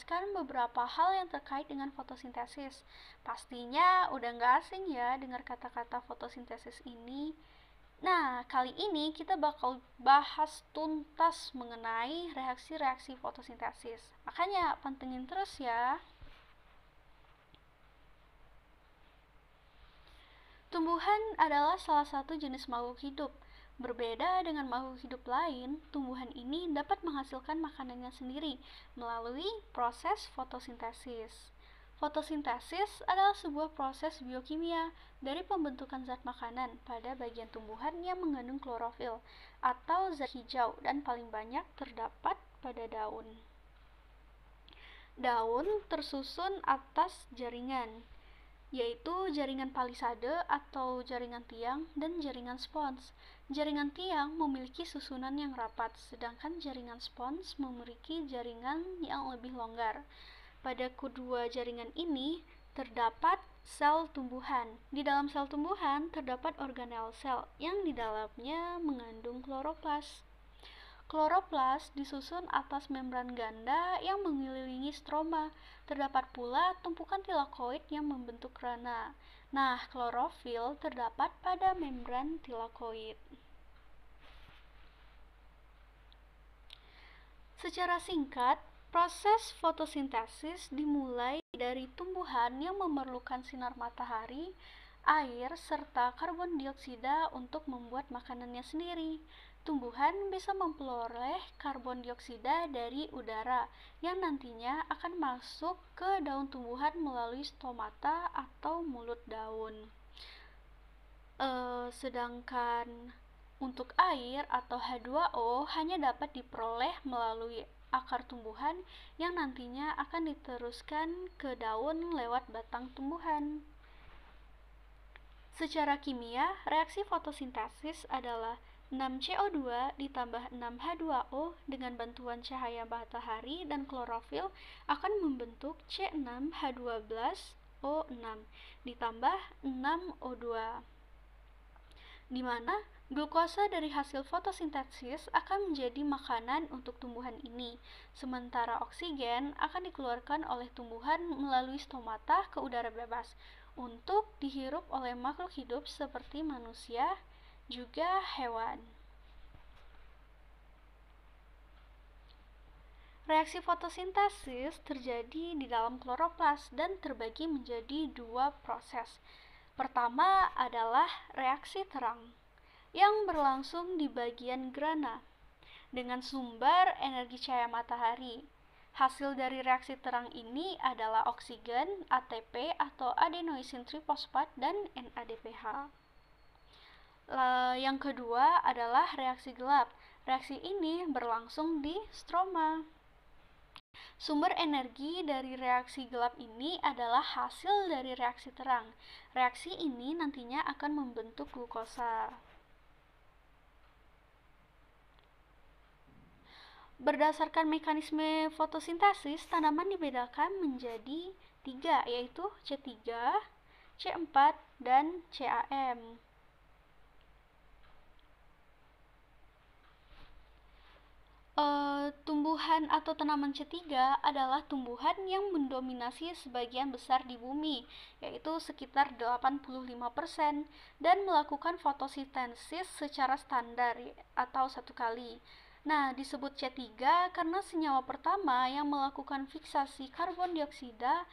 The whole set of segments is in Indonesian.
menjelaskan beberapa hal yang terkait dengan fotosintesis. Pastinya udah nggak asing ya dengar kata-kata fotosintesis ini. Nah, kali ini kita bakal bahas tuntas mengenai reaksi-reaksi fotosintesis. Makanya pantengin terus ya. Tumbuhan adalah salah satu jenis makhluk hidup. Berbeda dengan makhluk hidup lain, tumbuhan ini dapat menghasilkan makanannya sendiri melalui proses fotosintesis. Fotosintesis adalah sebuah proses biokimia dari pembentukan zat makanan pada bagian tumbuhan yang mengandung klorofil atau zat hijau dan paling banyak terdapat pada daun. Daun tersusun atas jaringan, yaitu jaringan palisade atau jaringan tiang dan jaringan spons. Jaringan tiang memiliki susunan yang rapat, sedangkan jaringan spons memiliki jaringan yang lebih longgar. Pada kedua jaringan ini terdapat sel tumbuhan. Di dalam sel tumbuhan terdapat organel sel yang di dalamnya mengandung kloroplas. Kloroplas disusun atas membran ganda yang mengelilingi stroma. Terdapat pula tumpukan tilakoid yang membentuk rana. Nah, klorofil terdapat pada membran tilakoid. Secara singkat, proses fotosintesis dimulai dari tumbuhan yang memerlukan sinar matahari, air, serta karbon dioksida untuk membuat makanannya sendiri. Tumbuhan bisa memperoleh karbon dioksida dari udara yang nantinya akan masuk ke daun tumbuhan melalui stomata atau mulut daun. Sedangkan untuk air atau H2O hanya dapat diperoleh melalui akar tumbuhan yang nantinya akan diteruskan ke daun lewat batang tumbuhan. Secara kimia, reaksi fotosintesis adalah 6CO2 ditambah 6H2O dengan bantuan cahaya matahari dan klorofil akan membentuk C6H12O6 ditambah 6O2, di mana glukosa dari hasil fotosintesis akan menjadi makanan untuk tumbuhan ini, sementara oksigen akan dikeluarkan oleh tumbuhan melalui stomata ke udara bebas untuk dihirup oleh makhluk hidup seperti manusia, juga hewan. Reaksi fotosintesis terjadi di dalam kloroplas dan terbagi menjadi dua proses. Pertama adalah reaksi terang, yang berlangsung di bagian grana dengan sumber energi cahaya matahari. Hasil dari reaksi terang ini adalah oksigen, ATP atau adenoisin trifosfat, dan NADPH. Yang kedua adalah reaksi gelap. Reaksi ini berlangsung di stroma. Sumber energi dari reaksi gelap ini adalah hasil dari reaksi terang. Reaksi ini nantinya akan membentuk glukosa. Berdasarkan mekanisme fotosintesis, tanaman dibedakan menjadi 3, yaitu C3, C4, dan CAM. Tumbuhan atau tanaman C3 adalah tumbuhan yang mendominasi sebagian besar di bumi, yaitu sekitar 85%, dan melakukan fotosintesis secara standar atau satu kali. Nah, disebut C3 karena senyawa pertama yang melakukan fiksasi karbon dioksida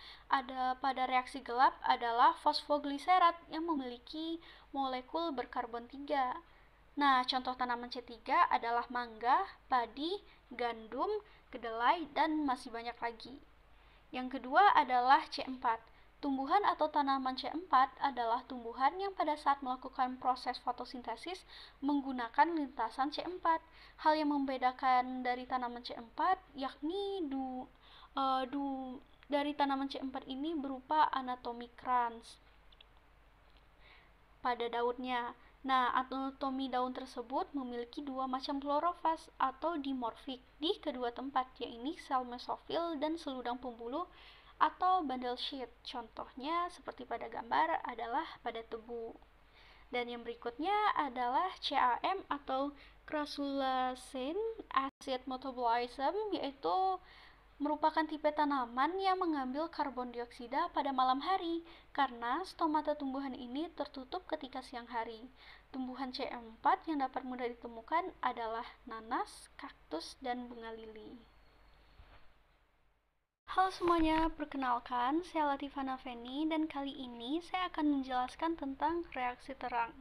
pada reaksi gelap adalah fosfogliserat yang memiliki molekul berkarbon 3. Nah, contoh tanaman C3 adalah mangga, padi, gandum, kedelai, dan masih banyak lagi. Yang kedua adalah C4. Tumbuhan atau tanaman C4 adalah tumbuhan yang pada saat melakukan proses fotosintesis menggunakan lintasan C4. Hal yang membedakan dari tanaman C4 yakni dari tanaman C4 ini berupa anatomi krans pada daunnya. Nah, anatomi daun tersebut memiliki dua macam klorofas atau dimorfik di kedua tempat, yaitu sel mesofil dan seludang pembuluh atau bundle sheath. Contohnya seperti pada gambar adalah pada tebu. Dan yang berikutnya adalah CAM atau crassulacean acid metabolism, yaitu merupakan tipe tanaman yang mengambil karbon dioksida pada malam hari karena stomata tumbuhan ini tertutup ketika siang hari. Tumbuhan CM4 yang dapat mudah ditemukan adalah nanas, kaktus, dan bunga lili. Halo semuanya, perkenalkan saya Latifah Naveni dan kali ini saya akan menjelaskan tentang reaksi terang.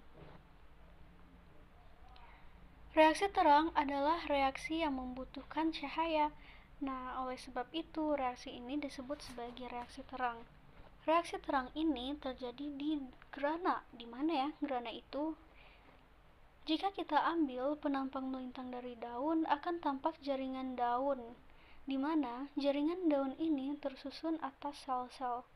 Reaksi terang adalah reaksi yang membutuhkan cahaya. Nah, oleh sebab itu reaksi ini disebut sebagai reaksi terang. Reaksi terang ini terjadi di grana. Di mana ya grana itu? Jika kita ambil penampang melintang dari daun, akan tampak jaringan daun, di mana jaringan daun ini tersusun atas sel-sel.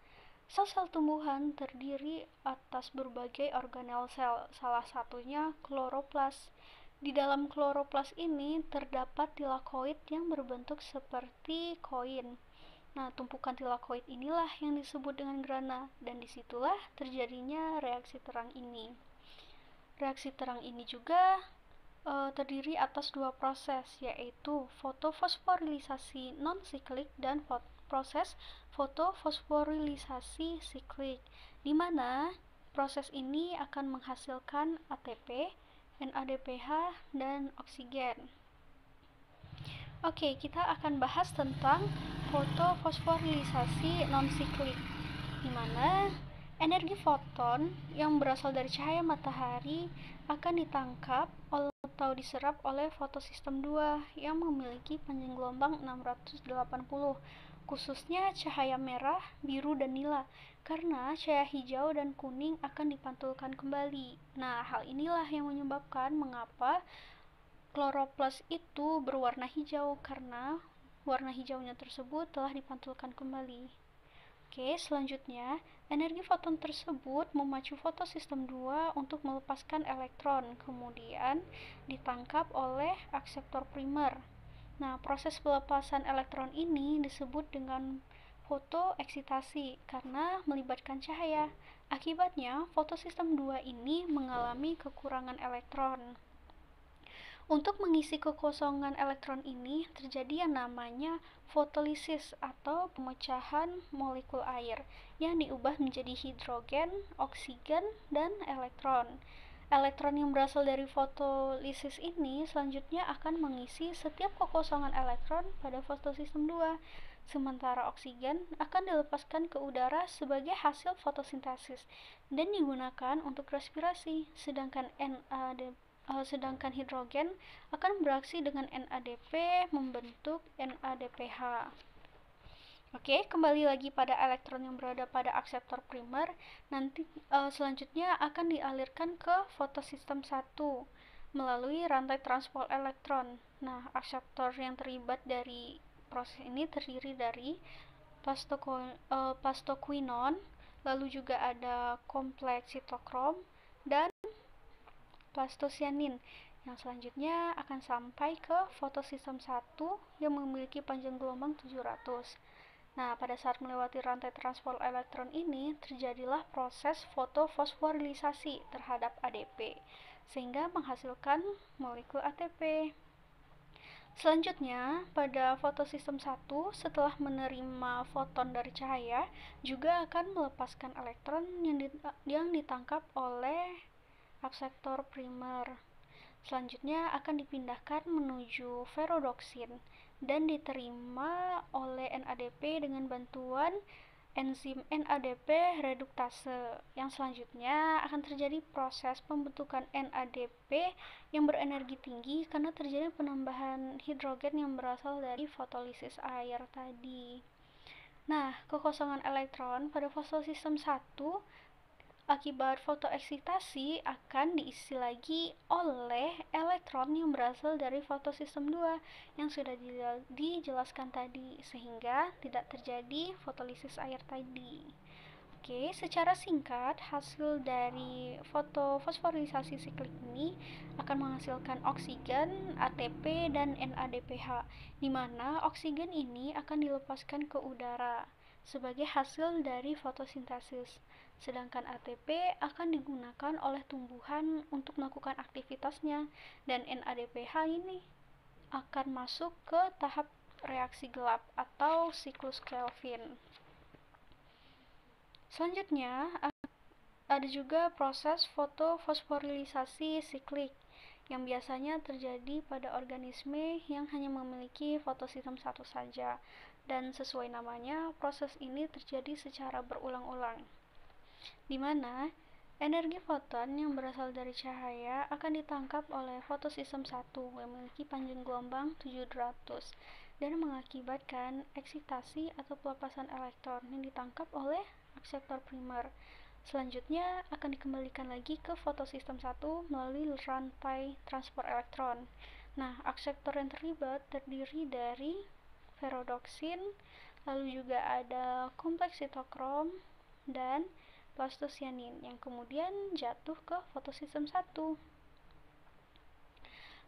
Sel-sel tumbuhan terdiri atas berbagai organel sel, salah satunya kloroplas. Di dalam kloroplas ini terdapat tilakoid yang berbentuk seperti koin. Nah, tumpukan tilakoid inilah yang disebut dengan grana, dan disitulah terjadinya reaksi terang ini. Reaksi terang ini juga terdiri atas dua proses, yaitu fotofosforilisasi non-siklik dan proses fotofosforilisasi siklik, di mana proses ini akan menghasilkan ATP, NADPH, dan oksigen. Oke, kita akan bahas tentang fotofosforilisasi non-siklik, di mana energi foton yang berasal dari cahaya matahari akan ditangkap atau diserap oleh fotosistem 2 yang memiliki panjang gelombang 680, khususnya cahaya merah, biru, dan nila, karena cahaya hijau dan kuning akan dipantulkan kembali. Nah, hal inilah yang menyebabkan mengapa kloroplas itu berwarna hijau, karena warna hijaunya tersebut telah dipantulkan kembali. Oke, selanjutnya, energi foton tersebut memacu fotosistem 2 untuk melepaskan elektron, kemudian ditangkap oleh akseptor primer. Nah, proses pelepasan elektron ini disebut dengan fotoeksitasi karena melibatkan cahaya. Akibatnya, fotosistem 2 ini mengalami kekurangan elektron. Untuk mengisi kekosongan elektron ini terjadi yang namanya fotolisis atau pemecahan molekul air yang diubah menjadi hidrogen, oksigen, dan elektron. Elektron yang berasal dari fotolisis ini selanjutnya akan mengisi setiap kekosongan elektron pada fotosistem 2. Sementara oksigen akan dilepaskan ke udara sebagai hasil fotosintesis dan digunakan untuk respirasi, sedangkan hidrogen akan bereaksi dengan NADP membentuk NADPH. Oke, kembali lagi pada elektron yang berada pada akseptor primer, nanti selanjutnya akan dialirkan ke fotosistem 1 melalui rantai transport elektron. Nah, akseptor yang terlibat dari proses ini terdiri dari plastoquinon, lalu juga ada kompleks sitokrom, dan plastocyanin, yang selanjutnya akan sampai ke fotosistem 1 yang memiliki panjang gelombang 700. Nah, pada saat melewati rantai transport elektron ini, terjadilah proses fotofosforilisasi terhadap ADP, sehingga menghasilkan molekul ATP. Selanjutnya, pada fotosistem 1, setelah menerima foton dari cahaya, juga akan melepaskan elektron yang ditangkap oleh akseptor primer. Selanjutnya akan dipindahkan menuju ferrodoksin dan diterima oleh NADP dengan bantuan enzim NADP reduktase. Yang selanjutnya akan terjadi proses pembentukan NADP yang berenergi tinggi karena terjadi penambahan hidrogen yang berasal dari fotolisis air tadi. Nah, kekosongan elektron pada fotosistem 1 akibat fotoeksitasi akan diisi lagi oleh elektron yang berasal dari fotosistem 2 yang sudah dijelaskan tadi, sehingga tidak terjadi fotolisis air tadi. Oke, secara singkat, hasil dari fotofosforilisasi siklik ini akan menghasilkan oksigen, ATP, dan NADPH, di mana oksigen ini akan dilepaskan ke udara sebagai hasil dari fotosintesis, sedangkan ATP akan digunakan oleh tumbuhan untuk melakukan aktivitasnya, dan NADPH ini akan masuk ke tahap reaksi gelap atau siklus Kelvin. Selanjutnya, ada juga proses fotofosforilisasi siklik yang biasanya terjadi pada organisme yang hanya memiliki fotosistem satu saja, dan sesuai namanya, proses ini terjadi secara berulang-ulang, di mana energi foton yang berasal dari cahaya akan ditangkap oleh fotosistem 1 yang memiliki panjang gelombang 700 dan mengakibatkan eksitasi atau pelepasan elektron yang ditangkap oleh akseptor primer. Selanjutnya akan dikembalikan lagi ke fotosistem 1 melalui rantai transport elektron. Nah, akseptor yang terlibat terdiri dari ferrodoksin, lalu juga ada kompleks sitokrom dan plastosianin yang kemudian jatuh ke fotosistem 1.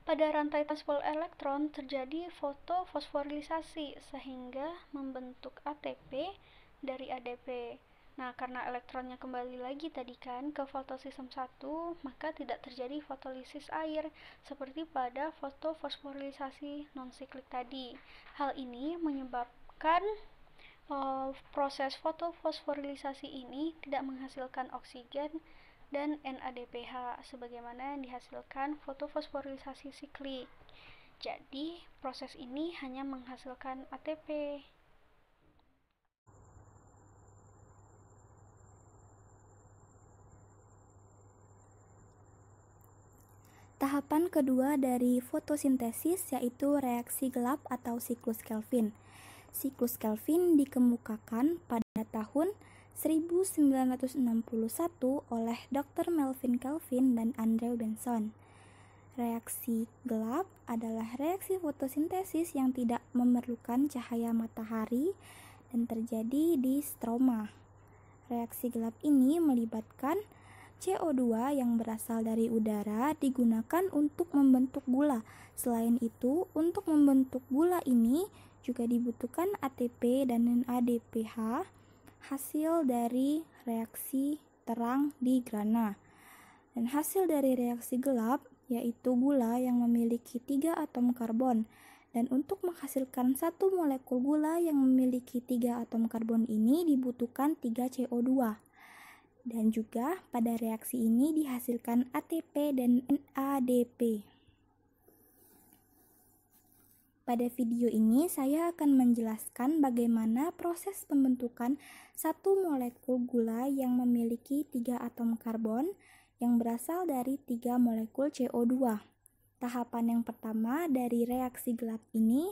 Pada rantai transport elektron terjadi fotofosforilisasi sehingga membentuk ATP dari ADP. Nah, karena elektronnya kembali lagi tadi kan ke fotosistem 1, maka tidak terjadi fotolisis air seperti pada fotofosforilisasi non-siklik tadi. Hal ini menyebabkan proses fotofosforilisasi ini tidak menghasilkan oksigen dan NADPH sebagaimana yang dihasilkan fotofosforilisasi siklik. Jadi, proses ini hanya menghasilkan ATP. Tahapan kedua dari fotosintesis yaitu reaksi gelap atau siklus Kelvin. Siklus Kelvin dikemukakan pada tahun 1961 oleh Dr. Melvin Kelvin dan Andrew Benson. Reaksi gelap adalah reaksi fotosintesis yang tidak memerlukan cahaya matahari dan terjadi di stroma. Reaksi gelap ini melibatkan CO2 yang berasal dari udara digunakan untuk membentuk gula. Selain itu, untuk membentuk gula ini juga dibutuhkan ATP dan NADPH, hasil dari reaksi terang di grana. Dan hasil dari reaksi gelap yaitu gula yang memiliki 3 atom karbon. Dan untuk menghasilkan satu molekul gula yang memiliki 3 atom karbon ini dibutuhkan 3 CO2. Dan juga pada reaksi ini dihasilkan ATP dan NADP. Pada video ini saya akan menjelaskan bagaimana proses pembentukan satu molekul gula yang memiliki 3 atom karbon yang berasal dari 3 molekul CO2. Tahapan yang pertama dari reaksi gelap ini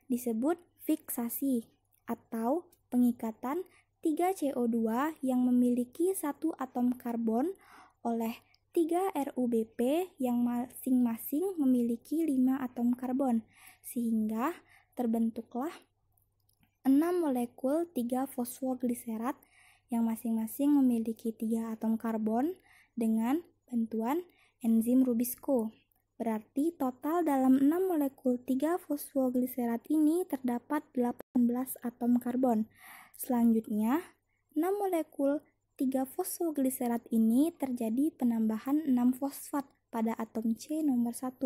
disebut fiksasi atau pengikatan 3 CO2 yang memiliki 1 atom karbon oleh 3 RuBP yang masing-masing memiliki 5 atom karbon, sehingga terbentuklah 6 molekul 3 fosfogliserat yang masing-masing memiliki 3 atom karbon dengan bantuan enzim Rubisco. Berarti total dalam 6 molekul 3 fosfogliserat ini terdapat 18 atom karbon. Selanjutnya, 6 molekul 3 fosfogliserat ini terjadi penambahan 6 fosfat pada atom C nomor 1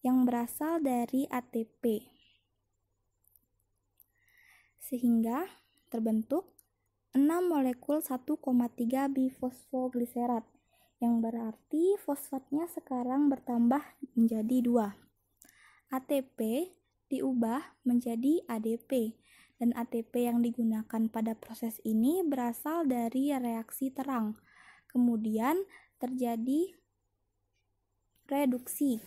yang berasal dari ATP. Sehingga terbentuk 6 molekul 1,3 bifosfogliserat yang berarti fosfatnya sekarang bertambah menjadi 2. ATP diubah menjadi ADP. Dan ATP yang digunakan pada proses ini berasal dari reaksi terang. Kemudian terjadi reduksi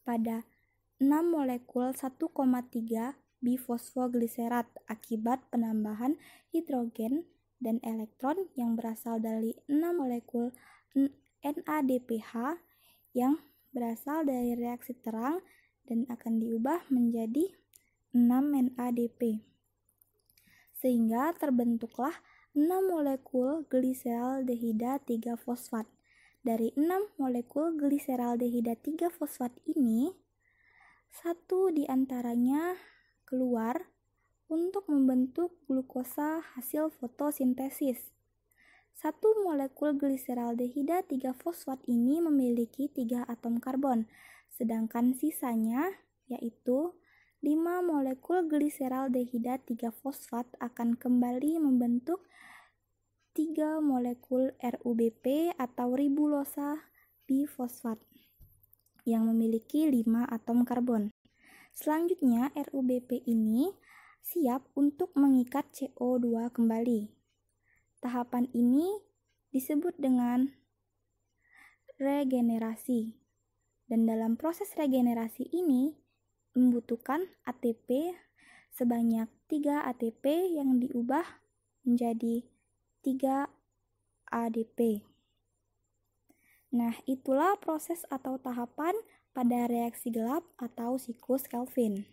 pada 6 molekul 1,3 bifosfogliserat akibat penambahan hidrogen dan elektron yang berasal dari 6 molekul NADPH yang berasal dari reaksi terang dan akan diubah menjadi 6 NADP. Sehingga terbentuklah 6 molekul gliseraldehida 3 fosfat. Dari 6 molekul gliseraldehida 3 fosfat ini, satu di antaranya keluar untuk membentuk glukosa hasil fotosintesis. Satu molekul gliseraldehida 3 fosfat ini memiliki 3 atom karbon, sedangkan sisanya yaitu 5 molekul gliseraldehida 3-fosfat akan kembali membentuk 3 molekul RUBP atau ribulosa bifosfat yang memiliki 5 atom karbon. Selanjutnya, RUBP ini siap untuk mengikat CO2 kembali. Tahapan ini disebut dengan regenerasi. Dan dalam proses regenerasi ini membutuhkan ATP sebanyak 3 ATP yang diubah menjadi 3 ADP. Nah, itulah proses atau tahapan pada reaksi gelap atau siklus Kelvin.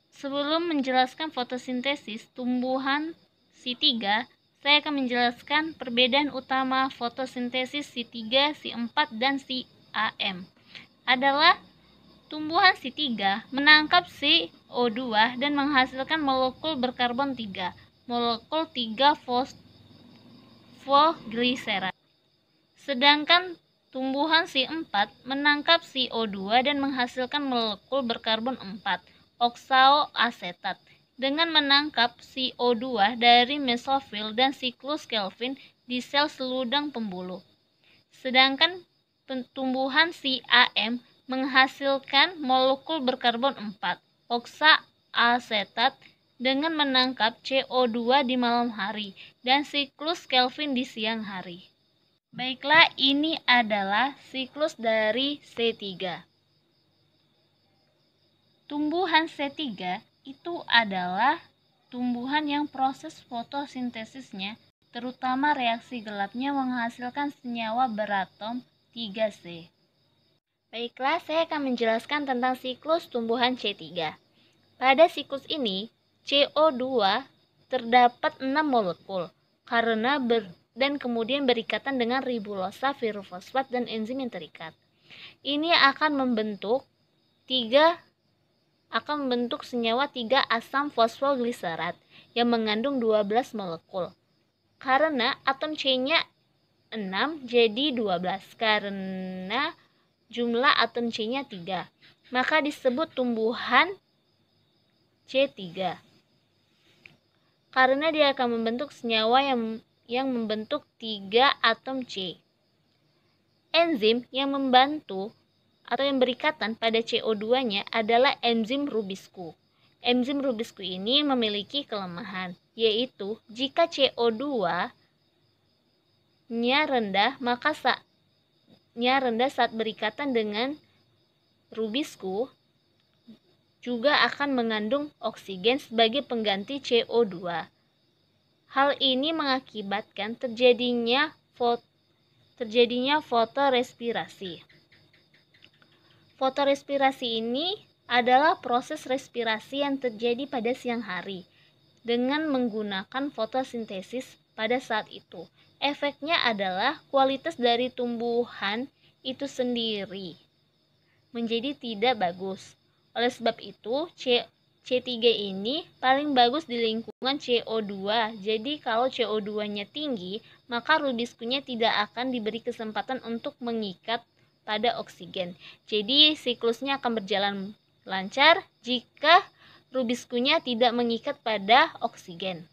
Sebelum menjelaskan fotosintesis tumbuhan C3, saya akan menjelaskan perbedaan utama fotosintesis C3, C4, dan CAM. Adalah tumbuhan C3 menangkap CO2 dan menghasilkan molekul berkarbon 3, molekul 3-fosfogliserat. Sedangkan tumbuhan C4 menangkap CO2 dan menghasilkan molekul berkarbon 4, oksaoasetat, dengan menangkap CO2 dari mesofil dan siklus Kelvin di sel seludang pembuluh. Sedangkan tumbuhan CAM menghasilkan molekul berkarbon 4, oksaoasetat, dengan menangkap CO2 di malam hari dan siklus Kelvin di siang hari. Baiklah, ini adalah siklus dari C3. Tumbuhan C3 itu adalah tumbuhan yang proses fotosintesisnya, terutama reaksi gelapnya, menghasilkan senyawa beratom 3C. Baiklah, saya akan menjelaskan tentang siklus tumbuhan C3. Pada siklus ini, CO2 terdapat 6 molekul dan kemudian berikatan dengan ribulosa, pirofosfat, dan enzim yang terikat. Ini akan membentuk senyawa 3 asam fosfogliserat yang mengandung 12 molekul. Karena atom C-nya 6 jadi 12 karena jumlah atom C-nya 3. Maka disebut tumbuhan C3. Karena dia akan membentuk senyawa yang membentuk 3 atom C. Enzim yang membantu atau yang berikatan pada CO2-nya adalah enzim Rubisku. Enzim Rubisku ini memiliki kelemahan, yaitu jika CO2-nya rendah, maka saat berikatan dengan Rubisku juga akan mengandung oksigen sebagai pengganti CO2. Hal ini mengakibatkan terjadinya fotorespirasi. Fotorespirasi ini adalah proses respirasi yang terjadi pada siang hari dengan menggunakan fotosintesis pada saat itu. Efeknya adalah kualitas dari tumbuhan itu sendiri menjadi tidak bagus. Oleh sebab itu, C3 ini paling bagus di lingkungan CO2. Jadi kalau CO2-nya tinggi, maka rubiskunya tidak akan diberi kesempatan untuk mengikat pada oksigen. Jadi siklusnya akan berjalan lancar jika rubiskunya tidak mengikat pada oksigen.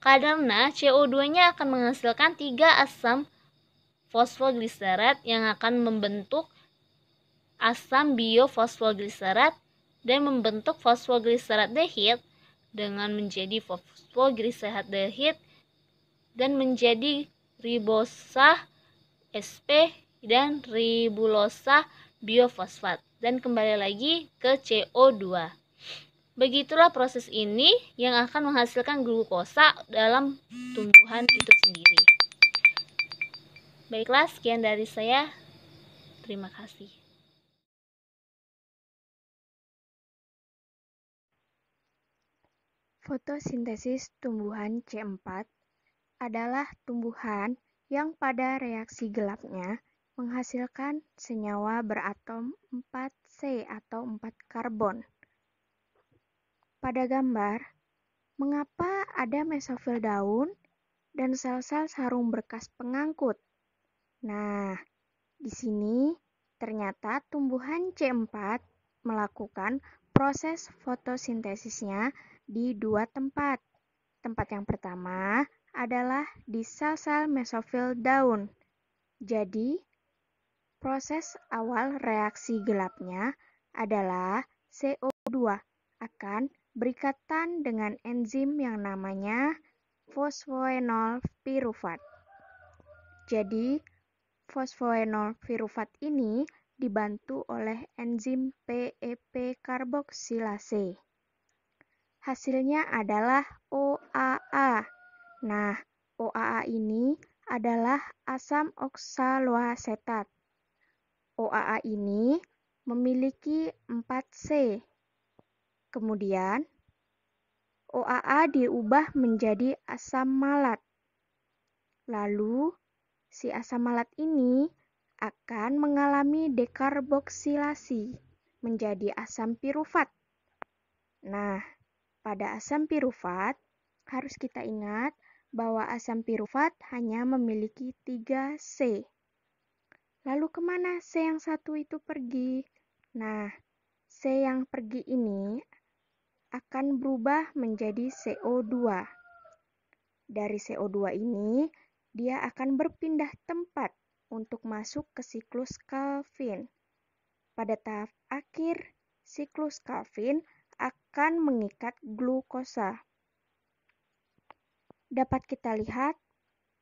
Karena CO2-nya akan menghasilkan 3 asam fosfogliserat yang akan membentuk asam biofosfogliserat dan membentuk fosfogliserat dehid dengan menjadi fosfogliserat dehid dan menjadi ribosa SP dan ribulosa biofosfat dan kembali lagi ke CO2. Begitulah proses ini yang akan menghasilkan glukosa dalam tumbuhan itu sendiri. Baiklah, sekian dari saya. Terima kasih. Fotosintesis tumbuhan C4 adalah tumbuhan yang pada reaksi gelapnya menghasilkan senyawa beratom 4C atau 4 karbon. Pada gambar, mengapa ada mesofil daun dan sel-sel sarung berkas pengangkut? Nah, di sini ternyata tumbuhan C4 melakukan proses fotosintesisnya di dua tempat. Tempat yang pertama adalah di sel-sel mesofil daun. Jadi, proses awal reaksi gelapnya adalah CO2 akan berikatan dengan enzim yang namanya fosfoenol pirufat. Jadi, fosfoenol pirufat ini dibantu oleh enzim PEP karboksilase. Hasilnya adalah OAA. Nah, OAA ini adalah asam oksaloasetat. OAA ini memiliki 4C. Kemudian, OAA diubah menjadi asam malat. Lalu, si asam malat ini akan mengalami dekarboksilasi menjadi asam pirufat. Nah, pada asam pirufat, harus kita ingat bahwa asam pirufat hanya memiliki 3C. Lalu kemana C yang satu itu pergi? Nah, C yang pergi ini akan berubah menjadi CO2. Dari CO2 ini, dia akan berpindah tempat untuk masuk ke siklus Calvin. Pada tahap akhir, siklus Calvin akan mengikat glukosa. Dapat kita lihat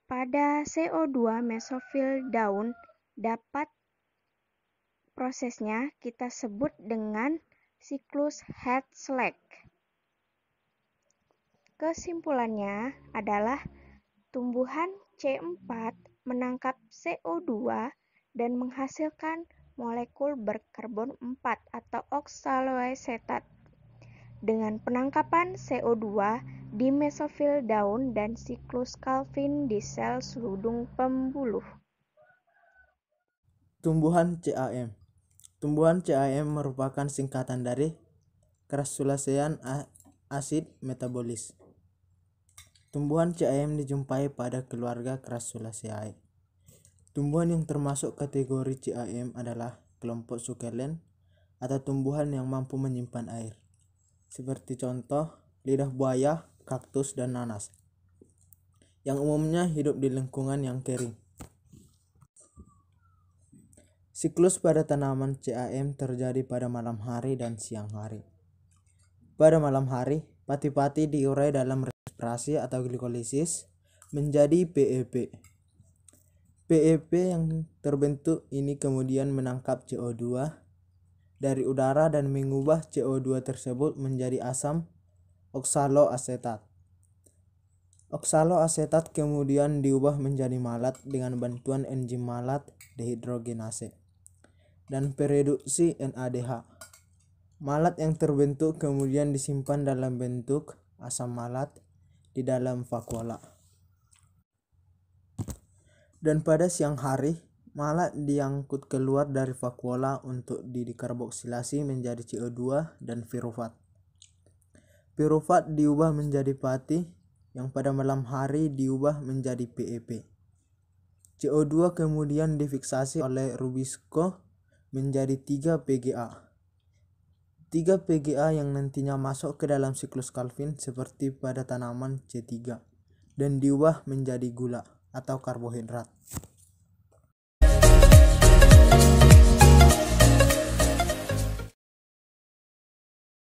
pada CO2 mesofil daun dapat prosesnya kita sebut dengan siklus Hertzsprung. Kesimpulannya adalah tumbuhan C4 menangkap CO2 dan menghasilkan molekul berkarbon 4 atau oksaloasetat. Dengan penangkapan CO2 di mesofil daun dan siklus Calvin di sel seludung pembuluh. Tumbuhan CAM. Tumbuhan CAM merupakan singkatan dari crassulacean acid metabolis. Tumbuhan CAM dijumpai pada keluarga Crassulaceae. Tumbuhan yang termasuk kategori CAM adalah kelompok sukelen atau tumbuhan yang mampu menyimpan air, seperti contoh lidah buaya, kaktus, dan nanas, yang umumnya hidup di lingkungan yang kering. Siklus pada tanaman CAM terjadi pada malam hari dan siang hari. Pada malam hari, pati-pati diurai dalam respirasi atau glikolisis menjadi PEP. PEP yang terbentuk ini kemudian menangkap CO2 dari udara dan mengubah CO2 tersebut menjadi asam oksaloasetat. Oksaloasetat kemudian diubah menjadi malat dengan bantuan enzim malat dehidrogenase dan pereduksi NADH. Malat yang terbentuk kemudian disimpan dalam bentuk asam malat di dalam vakuola. Dan pada siang hari, malat diangkut keluar dari vakuola untuk dikarboksilasi menjadi CO2 dan pirufat. Pirufat diubah menjadi pati yang pada malam hari diubah menjadi PEP. CO2 kemudian difiksasi oleh Rubisco menjadi 3 PGA. 3 PGA yang nantinya masuk ke dalam siklus Calvin seperti pada tanaman C3 dan diubah menjadi gula atau karbohidrat.